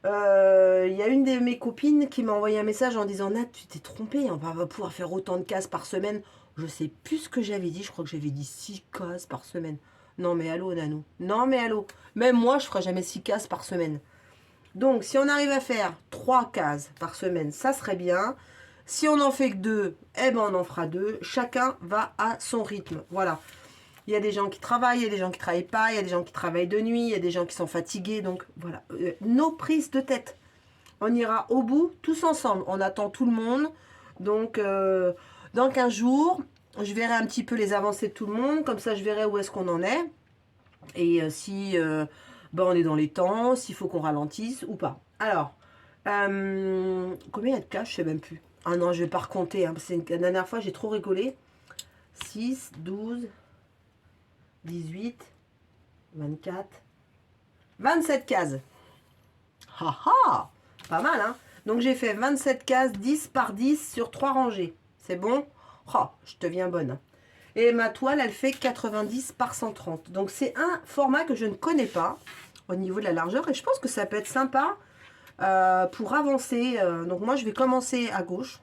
il y a une de mes copines qui m'a envoyé un message en disant, Nat, tu t'es trompée, on va pouvoir faire autant de cases par semaine, je sais plus ce que j'avais dit, je crois que j'avais dit 6 cases par semaine, non mais allô Nanou, non mais allô, même moi je ferai jamais 6 cases par semaine, donc si on arrive à faire 3 cases par semaine, ça serait bien. Si on n'en fait que 2, eh ben on en fera 2. Chacun va à son rythme. Voilà. Il y a des gens qui travaillent, il y a des gens qui ne travaillent pas, il y a des gens qui travaillent de nuit, il y a des gens qui sont fatigués. Donc voilà, nos prises de tête. On ira au bout tous ensemble. On attend tout le monde. Donc, dans 15 jours, je verrai un petit peu les avancées de tout le monde. Comme ça, je verrai où est-ce qu'on en est. Et si ben, on est dans les temps, s'il faut qu'on ralentisse ou pas. Alors, combien il y a de cas? Je sais même plus. Ah non, je vais pas recompter. Hein, la dernière fois, j'ai trop rigolé. 6, 12, 18, 24, 27 cases. Ha ha! Pas mal, hein? Donc, j'ai fait 27 cases, 10 par 10 sur 3 rangées. C'est bon? Oh, je te viens bonne. Et ma toile, elle fait 90 par 130. Donc, c'est un format que je ne connais pas au niveau de la largeur. Et je pense que ça peut être sympa pour avancer. Donc, moi, je vais commencer à gauche.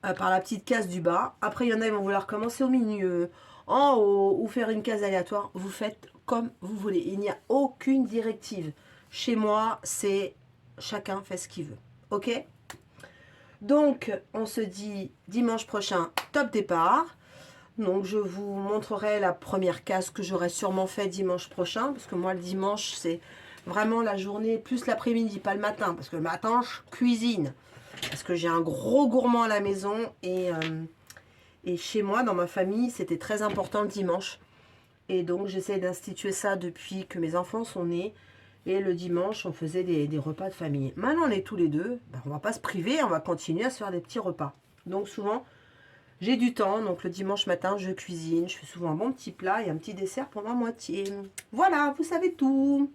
Par la petite case du bas. Après, il y en a, ils vont vouloir commencer au milieu, en haut, ou faire une case aléatoire. Vous faites comme vous voulez. Il n'y a aucune directive. Chez moi, c'est chacun fait ce qu'il veut. Ok? Donc, on se dit dimanche prochain, top départ. Donc, je vous montrerai la première case que j'aurai sûrement fait dimanche prochain. Parce que moi, le dimanche, c'est vraiment la journée, plus l'après-midi, pas le matin. Parce que le matin, je cuisine. Parce que j'ai un gros gourmand à la maison. Et chez moi, dans ma famille, c'était très important le dimanche. Et donc, j'essaie d'instituer ça depuis que mes enfants sont nés. Et le dimanche, on faisait des repas de famille. Maintenant, on est tous les deux. Ben, on ne va pas se priver, on va continuer à se faire des petits repas. Donc, souvent, j'ai du temps. Donc, le dimanche matin, je cuisine. Je fais souvent un bon petit plat et un petit dessert pour ma moitié. Voilà, vous savez tout.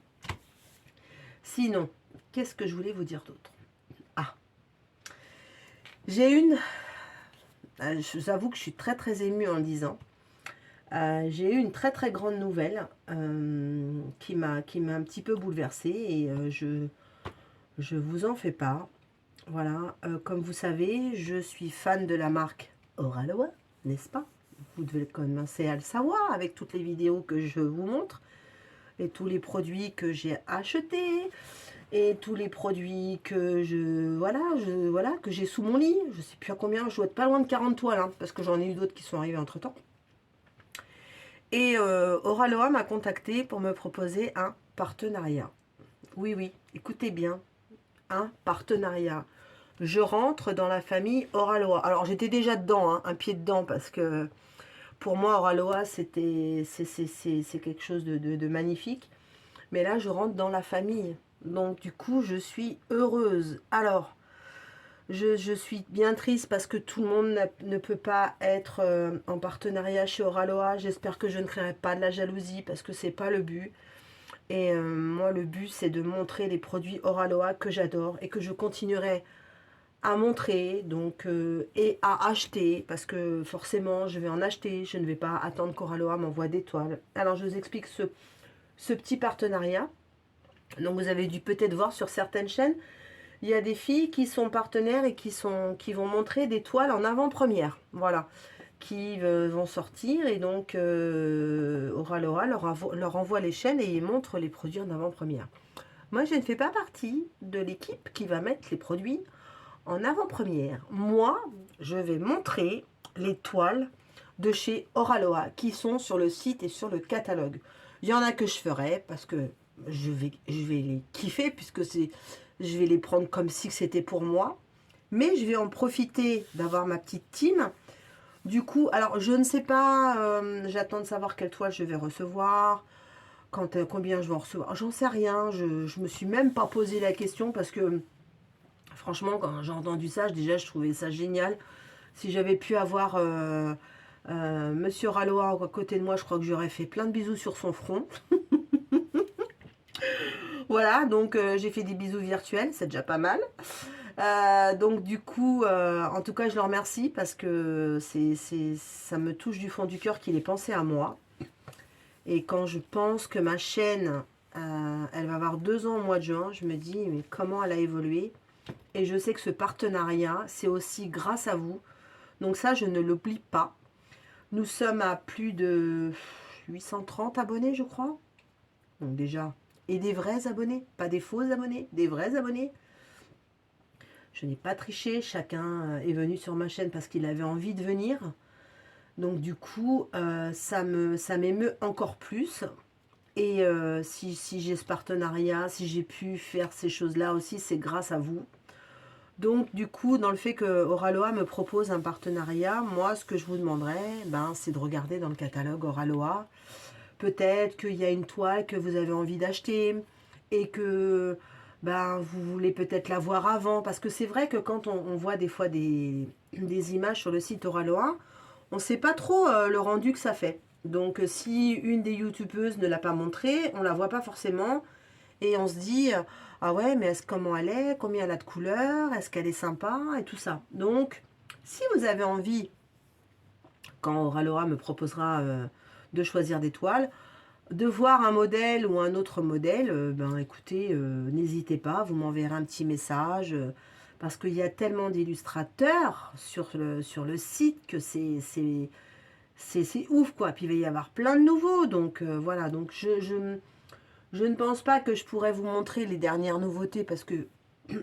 Sinon, qu'est-ce que je voulais vous dire d'autre? Ah, j'ai une... Je vous avoue que je suis très très émue en le disant. J'ai eu une très très grande nouvelle qui m'a un petit peu bouleversée et je vous en fais part. Voilà, comme vous savez, je suis fan de la marque Oraloa, n'est-ce pas? Vous devez commencer à le savoir avec toutes les vidéos que je vous montre et tous les produits que j'ai achetés et tous les produits que voilà, que j'ai sous mon lit. Je ne sais plus à combien, je dois être pas loin de 40 toiles hein, parce que j'en ai eu d'autres qui sont arrivées entre temps. Et Oraloa m'a contacté pour me proposer un partenariat. Oui, oui, écoutez bien, un partenariat. Je rentre dans la famille Oraloa. Alors, j'étais déjà dedans, hein, un pied dedans, parce que pour moi, Oraloa, c'est quelque chose de magnifique. Mais là, je rentre dans la famille. Donc, du coup, je suis heureuse. Alors, je suis bien triste parce que tout le monde ne peut pas être en partenariat chez Oraloa. J'espère que je ne créerai pas de la jalousie parce que c'est pas le but. Et moi, le but, c'est de montrer les produits Oraloa que j'adore et que je continuerai à montrer donc et à acheter parce que forcément, je vais en acheter. Je ne vais pas attendre qu'Oraloa m'envoie des toiles. Alors, je vous explique ce petit partenariat. Donc, vous avez dû peut-être voir sur certaines chaînes, il y a des filles qui sont partenaires et qui vont montrer des toiles en avant-première. Voilà. Qui vont sortir et donc Oraloa leur envoie les chaînes et ils montrent les produits en avant-première. Moi, je ne fais pas partie de l'équipe qui va mettre les produits en avant-première. Moi, je vais montrer les toiles de chez Oraloa qui sont sur le site et sur le catalogue. Il y en a que je ferai parce que je vais les kiffer puisque je vais les prendre comme si c'était pour moi. Mais je vais en profiter d'avoir ma petite team. Du coup, alors je ne sais pas, j'attends de savoir quelle toile je vais recevoir, combien je vais en recevoir. J'en sais rien, je me suis même pas posé la question parce que franchement, quand j'ai entendu ça, déjà je trouvais ça génial. Si j'avais pu avoir Monsieur Oraloa à côté de moi, je crois que j'aurais fait plein de bisous sur son front. Voilà, donc j'ai fait des bisous virtuels, c'est déjà pas mal. Donc du coup, en tout cas, je le remercie parce que ça me touche du fond du cœur qu'il ait pensé à moi. Et quand je pense que ma chaîne, elle va avoir 2 ans au mois de juin, je me dis, mais comment elle a évolué? Et je sais que ce partenariat, c'est aussi grâce à vous. Donc ça, je ne l'oublie pas. Nous sommes à plus de 830 abonnés, je crois. Donc déjà, et des vrais abonnés, pas des faux abonnés, des vrais abonnés. Je n'ai pas triché, chacun est venu sur ma chaîne parce qu'il avait envie de venir. Donc du coup, ça m'émeut encore plus. Et si j'ai ce partenariat, si j'ai pu faire ces choses-là aussi, c'est grâce à vous. Donc, du coup, dans le fait que Oraloa me propose un partenariat, moi, ce que je vous demanderais, ben, c'est de regarder dans le catalogue Oraloa. Peut-être qu'il y a une toile que vous avez envie d'acheter et que ben, vous voulez peut-être la voir avant. Parce que c'est vrai que quand on voit des fois des images sur le site Oraloa, on ne sait pas trop le rendu que ça fait. Donc, si une des youtubeuses ne l'a pas montré, on ne la voit pas forcément. Et on se dit, ah ouais, mais comment elle est, combien elle a de couleurs, est-ce qu'elle est sympa, et tout ça. Donc, si vous avez envie, quand Oraloa me proposera de choisir des toiles, de voir un modèle ou un autre modèle, ben écoutez, n'hésitez pas, vous m'enverrez un petit message, parce qu'il y a tellement d'illustrateurs sur le site que c'est ouf, quoi. Puis il va y avoir plein de nouveaux, donc voilà, donc je ne pense pas que je pourrais vous montrer les dernières nouveautés parce que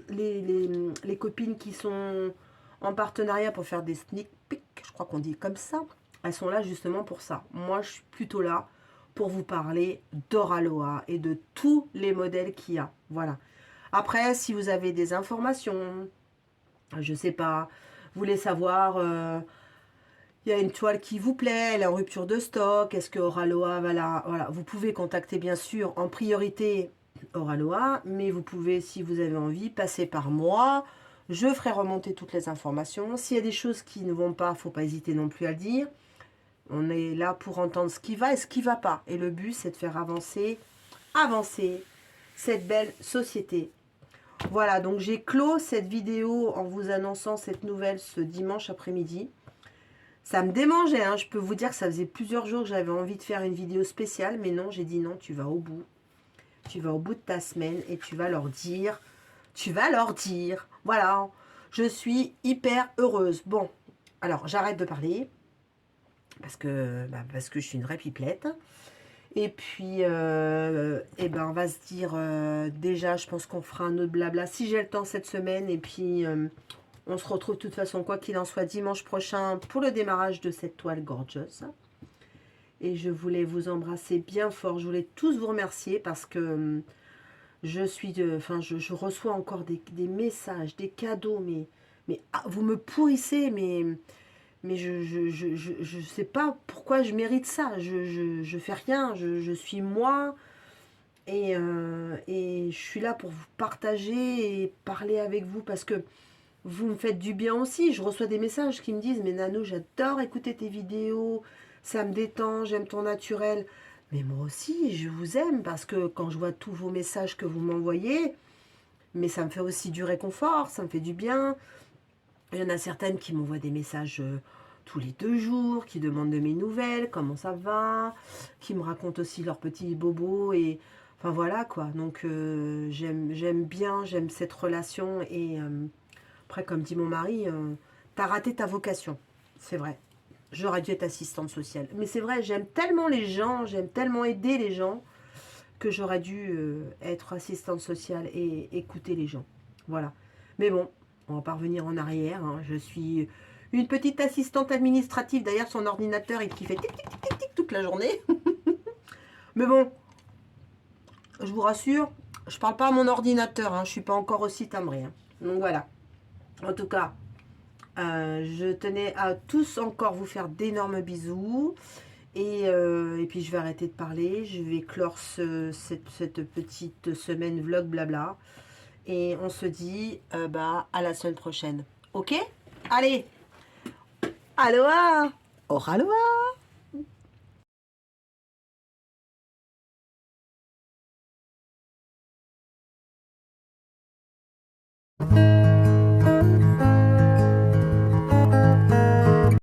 les copines qui sont en partenariat pour faire des sneak peeks, je crois qu'on dit comme ça, elles sont là justement pour ça. Moi, je suis plutôt là pour vous parler d'Oraloa et de tous les modèles qu'il y a. Voilà. Après, si vous avez des informations, je ne sais pas, vous voulez savoir... il y a une toile qui vous plaît, elle est en rupture de stock, est-ce que Oraloa va la... Voilà, vous pouvez contacter bien sûr en priorité Oraloa, mais vous pouvez, si vous avez envie, passer par moi. Je ferai remonter toutes les informations. S'il y a des choses qui ne vont pas, il ne faut pas hésiter non plus à le dire. On est là pour entendre ce qui va et ce qui ne va pas. Et le but, c'est de faire avancer cette belle société. Voilà, donc j'ai clos cette vidéo en vous annonçant cette nouvelle ce dimanche après-midi. Ça me démangeait, hein. Je peux vous dire que ça faisait plusieurs jours que j'avais envie de faire une vidéo spéciale, mais non, j'ai dit non, tu vas au bout. Tu vas au bout de ta semaine et tu vas leur dire, voilà, je suis hyper heureuse. Bon, alors j'arrête de parler, parce que je suis une vraie pipelette. Et puis, eh ben, on va se dire, déjà, je pense qu'on fera un autre blabla, si j'ai le temps cette semaine, et puis... on se retrouve de toute façon, quoi qu'il en soit, dimanche prochain pour le démarrage de cette toile gorgeous. Et je voulais vous embrasser bien fort. Je voulais tous vous remercier parce que je reçois encore des messages, des cadeaux, mais vous me pourrissez, mais je sais pas pourquoi je mérite ça. Je fais rien, je suis moi. Et je suis là pour vous partager et parler avec vous parce que vous me faites du bien aussi. Je reçois des messages qui me disent, mais Nano, j'adore écouter tes vidéos, ça me détend, j'aime ton naturel. Mais moi aussi, je vous aime parce que quand je vois tous vos messages que vous m'envoyez, mais ça me fait aussi du réconfort, ça me fait du bien. Il y en a certaines qui m'envoient des messages tous les 2 jours, qui demandent de mes nouvelles, comment ça va, qui me racontent aussi leurs petits bobos et... Enfin voilà quoi, donc j'aime bien, j'aime cette relation et... après, comme dit mon mari, t'as raté ta vocation. C'est vrai. J'aurais dû être assistante sociale. Mais c'est vrai, j'aime tellement les gens, j'aime tellement aider les gens, que j'aurais dû être assistante sociale et écouter les gens. Voilà. Mais bon, on va pas revenir en arrière. Hein. Je suis une petite assistante administrative. D'ailleurs, son ordinateur, qui fait tic, tic, tic, tic, tic toute la journée. Mais bon, je vous rassure, je parle pas à mon ordinateur. Hein. Je suis pas encore aussi timbrée. Hein. Donc voilà. En tout cas, je tenais à tous encore vous faire d'énormes bisous. Et puis je vais arrêter de parler. Je vais clore cette petite semaine vlog blabla. Et on se dit à la semaine prochaine. Ok? Allez! Aloha! Au aloha!